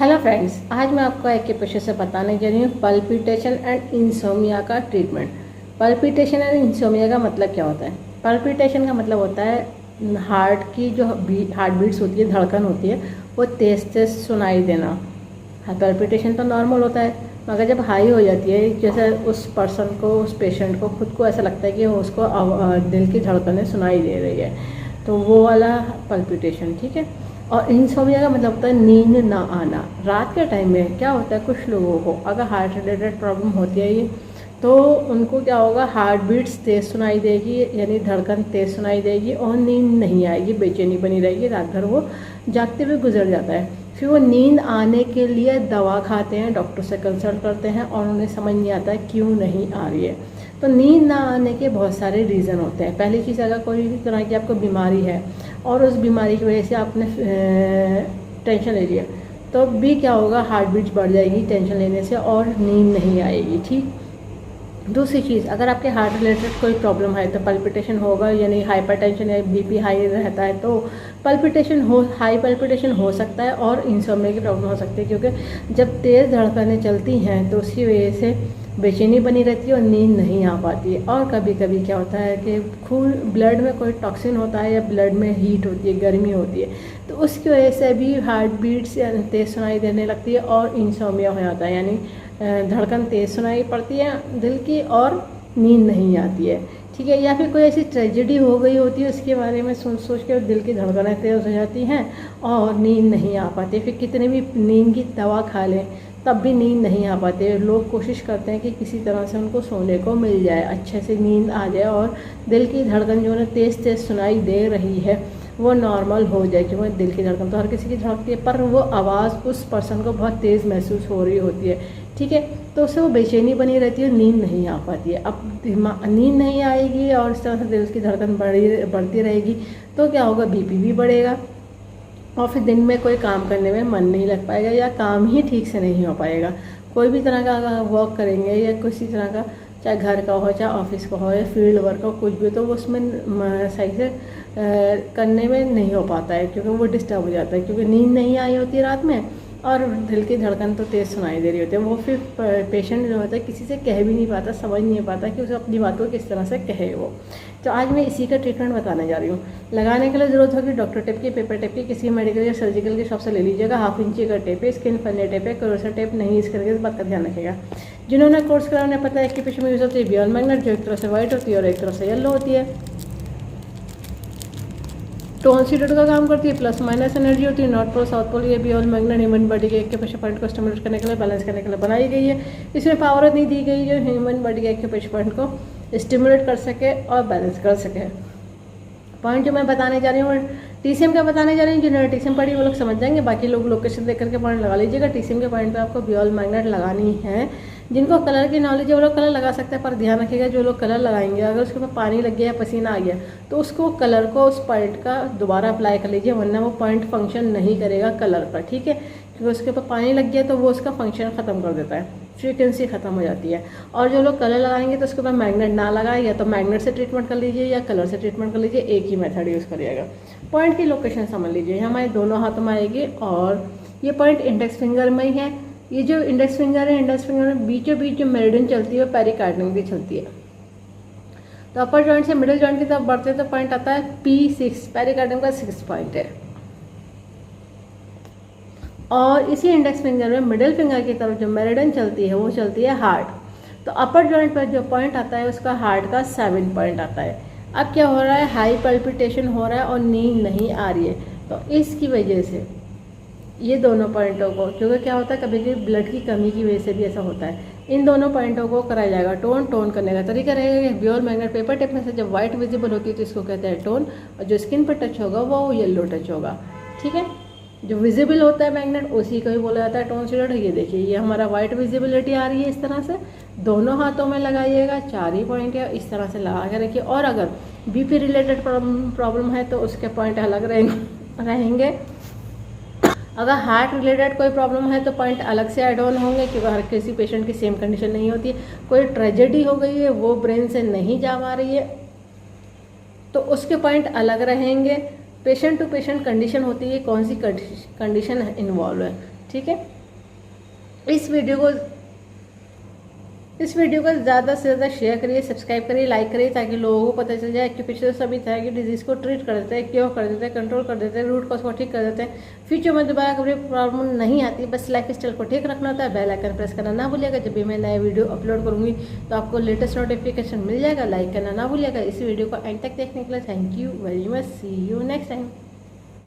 Hello friends, आज मैं आपको एक पेशे से बताने जा रही हूँ पल्पिटेशन एंड इंसोमिया का ट्रीटमेंट। पल्पिटेशन एंड इंसोमिया का मतलब क्या होता है? पल्पिटेशन का मतलब होता है हार्ट की जो हार्ट बीट्स होती है, धड़कन होती है, वो तेज़ तेज़ सुनाई देना। पल्पिटेशन तो नॉर्मल होता है, मगर जब हाई हो जाती है, जैसे उस पर्सन को, उस पेशेंट को खुद को ऐसा लगता है कि उसको दिल की धड़कनें सुनाई दे रही है, तो वो वाला पल्पिटेशन, ठीक है। और इंसोमिया का मतलब होता है नींद ना आना। रात के टाइम में क्या होता है, कुछ लोगों को अगर हार्ट रिलेटेड प्रॉब्लम होती है ये, तो उनको क्या होगा, हार्ट बीट्स तेज़ सुनाई देगी, यानी धड़कन तेज़ सुनाई देगी और नींद नहीं आएगी, बेचैनी बनी रहेगी, रात भर वो जागते हुए गुजर जाता है। फिर वो नींद आने के लिए दवा खाते हैं, डॉक्टर से कंसल्ट करते हैं और उन्हें समझ नहीं आता है क्यों नहीं आ रही है। तो नींद ना आने के बहुत सारे रीज़न होते हैं। पहली चीज़, अगर कोई भी तरह की आपको बीमारी है और उस बीमारी की वजह से आपने टेंशन ले लिया, तो भी क्या होगा, हार्ट बीट्स बढ़ जाएगी टेंशन लेने से और नींद नहीं आएगी, ठीक। दूसरी चीज़, अगर आपके हार्ट रिलेटेड कोई प्रॉब्लम है तो पल्पिटेशन होगा, यानी हाइपरटेंशन या बीपी हाई रहता है तो हाई पल्पिटेशन हो सकता है और इंसोम्निया की प्रॉब्लम हो सकती है, क्योंकि जब तेज़ धड़कनें चलती हैं तो उसकी वजह से बेचैनी बनी रहती है और नींद नहीं आ पाती है। और कभी कभी क्या होता है कि खून, ब्लड में कोई टॉक्सिन होता है या ब्लड में हीट होती है, गर्मी होती है, तो उसकी वजह से भी हार्ट बीट्स तेज़ सुनाई देने लगती है और इंसोम्निया हो जाता है, यानी धड़कन तेज़ सुनाई पड़ती है दिल की और नींद नहीं आती है, ठीक है। या फिर कोई ऐसी ट्रेजेडी हो गई होती है, उसके बारे में सोच सोच के दिल की धड़कनें तेज़ हो जाती हैं और नींद नहीं आ पाती। फिर कितने भी नींद की दवा खा लें तब भी नींद नहीं आ पाती है। लोग कोशिश करते हैं कि किसी तरह से उनको सोने को मिल जाए, अच्छे से नींद आ जाए और दिल की धड़कन जो है तेज़ तेज़ सुनाई दे रही है वो नॉर्मल हो जाए, क्योंकि दिल की धड़कन तो हर किसी की धड़कती है, पर वो आवाज़ उस पर्सन को बहुत तेज़ महसूस हो रही होती है, ठीक है। तो उससे वो बेचैनी बनी रहती है, नींद नहीं आ पाती है। अब नींद नहीं आएगी और इस तरह से दिल की धड़कन बढ़ती रहेगी तो क्या होगा, बीपी भी बढ़ेगा और फिर दिन में कोई काम करने में मन नहीं लग पाएगा या काम ही ठीक से नहीं हो पाएगा। कोई भी तरह का वर्क करेंगे या किसी तरह का, चाहे घर का हो, चाहे ऑफिस का हो या फील्ड वर्क हो, कुछ भी, तो वो उसमें सही से करने में नहीं हो पाता है, क्योंकि वो डिस्टर्ब हो जाता है, क्योंकि नींद नहीं आई होती रात में और दिल की धड़कन तो तेज़ सुनाई दे रही होती है। वो फिर पेशेंट जो होता है किसी से कह भी नहीं पाता, समझ नहीं पाता कि उसे अपनी बात को किस तरह से कहे वो। तो आज मैं इसी का ट्रीटमेंट बताने जा रही हूँ। लगाने के लिए ज़रूरत होगी डॉक्टर टेप की, पेपर टेप की, किसी मेडिकल या सर्जिकल की शॉप से ले लीजिएगा। 1/2 इंची का टेप है, स्किन फन्ने टेप है, क्रोसर टेप नहीं यूज़ करके, इस बात का ध्यान रखिएगा। जिन्होंने कोर्स करा उन्हें पता है कि पीछे में यूज़ होती है बियॉन मैग्नेट, जो एक तरफ से वाइट होती है और एक तरफ से येलो होती है। टोन सीडेड का काम करती है, प्लस माइनस एनर्जी होती है, नॉर्थ पोल साउथ पोल। ये बियॉन मैग्नेट ह्यूमन बॉडी के एक्यूप्रेशर पॉइंट को स्टिमुलेट करने के लिए, बैलेंस करने के लिए बनाई गई है। इसमें पावर नहीं दी गई जो ह्यूमन बॉडी के एक्यूप्रेशर पॉइंट को स्टिमुलेट कर सके और बैलेंस कर सके। पॉइंट जो मैं बताने जा रही हूँ टीसीएम का बताने जा रही हूँ, जिन्होंने टीसीएम पढ़ी वो लोग समझ जाएंगे, बाकी लोग लोकेशन देख करके पॉइंट लगा लीजिएगा। टीसीएम के पॉइंट पे आपको बियॉन मैग्नेट लगानी है। जिनको कलर की नॉलेज है वो लोग कलर लगा सकते हैं, पर ध्यान रखिएगा जो लोग कलर लगाएंगे, अगर उसके ऊपर पानी लग गया या पसीना आ गया तो उसको कलर को उस पॉइंट का दोबारा अप्लाई कर लीजिए, वरना वो पॉइंट फंक्शन नहीं करेगा कलर पर, ठीक है। क्योंकि उसके ऊपर पानी लग गया तो वो उसका फंक्शन ख़त्म कर देता है, फ्रीक्वेंसी ख़त्म हो जाती है। और जो लोग कलर लगाएंगे तो उसके ऊपर मैग्नेट ना लगाए, या तो मैग्नेट से ट्रीटमेंट कर लीजिए या कलर से ट्रीटमेंट कर लीजिए, एक ही मेथड यूज़ करिएगा। पॉइंट की लोकेशन समझ लीजिए, हमारे दोनों हाथों में आएगी और ये पॉइंट इंडेक्स फिंगर में ही है। ये जो इंडेक्स फिंगर है, इंडेक्स फिंगर में बीचों बीच जो मेरिडियन चलती है वो पेरिकार्डियम की चलती है। तो अपर जॉइंट से मिडिल जॉइंट की तरफ बढ़ते हैं तो पॉइंट आता है P6, पेरिकार्डियम का 6 पॉइंट है। और इसी इंडेक्स फिंगर में मिडिल फिंगर की तरफ जो मेरिडियन चलती है वो चलती है हार्ट। तो अपर जॉइंट पर जो पॉइंट आता है उसका हार्ट का 7 पॉइंट आता है। अब क्या हो रहा है, हाई पल्पिटेशन हो रहा है और नींद नहीं आ रही है, तो इसकी वजह से ये दोनों पॉइंटों को, क्योंकि क्या होता है कभी कभी ब्लड की कमी की वजह से भी ऐसा होता है, इन दोनों पॉइंटों को कराया जाएगा। टोन करने का तरीका रहेगा, बियॉन मैग्नेट पेपर टेप में से जब व्हाइट विजिबल होती है तो इसको कहते हैं टोन, और जो स्किन पर टच होगा वो येलो टच होगा, ठीक है। जो विजिबल होता है मैग्नेट उसी को ही बोला जाता है टोन सीडेड। ये देखिए, ये हमारा व्हाइट विजिबिलिटी आ रही है, इस तरह से दोनों हाथों में लगाइएगा, 4 ही पॉइंट है, इस तरह से लगा के रखिए। और अगर बीपी रिलेटेड प्रॉब्लम है तो उसके पॉइंट अलग रहेंगे। अगर हार्ट रिलेटेड कोई प्रॉब्लम है तो पॉइंट अलग से ऐड ऑन होंगे, क्योंकि हर किसी पेशेंट की सेम कंडीशन नहीं होती है। कोई ट्रेजेडी हो गई है, वो ब्रेन से नहीं जा पा रही है, तो उसके पॉइंट अलग रहेंगे। पेशेंट टू पेशेंट कंडीशन होती है, कौन सी कंडीशन इन्वॉल्व है, ठीक है। इस वीडियो को ज़्यादा से ज़्यादा शेयर करिए, सब्सक्राइब करिए, लाइक करिए, ताकि लोगों को पता चल जाए कि पिछले सभी तरह की डिजीज़ को ट्रीट कर देते हैं, क्योर कर देते हैं, कंट्रोल कर देते हैं, रूट कॉज को ठीक कर देते हैं। फ्यूचर में दोबारा कभी प्रॉब्लम नहीं आती। बस लाइफ स्टाइल को ठीक रखना होता है। बेल आइकन प्रेस करना ना भूलिएगा। जब भी मैं नए वीडियो अपलोड करूँगी तो आपको लेटेस्ट नोटिफिकेशन मिल जाएगा। लाइक करना ना भूलिएगा। इस वीडियो को एंड तक देखने के लिए thank you very much. See you next time.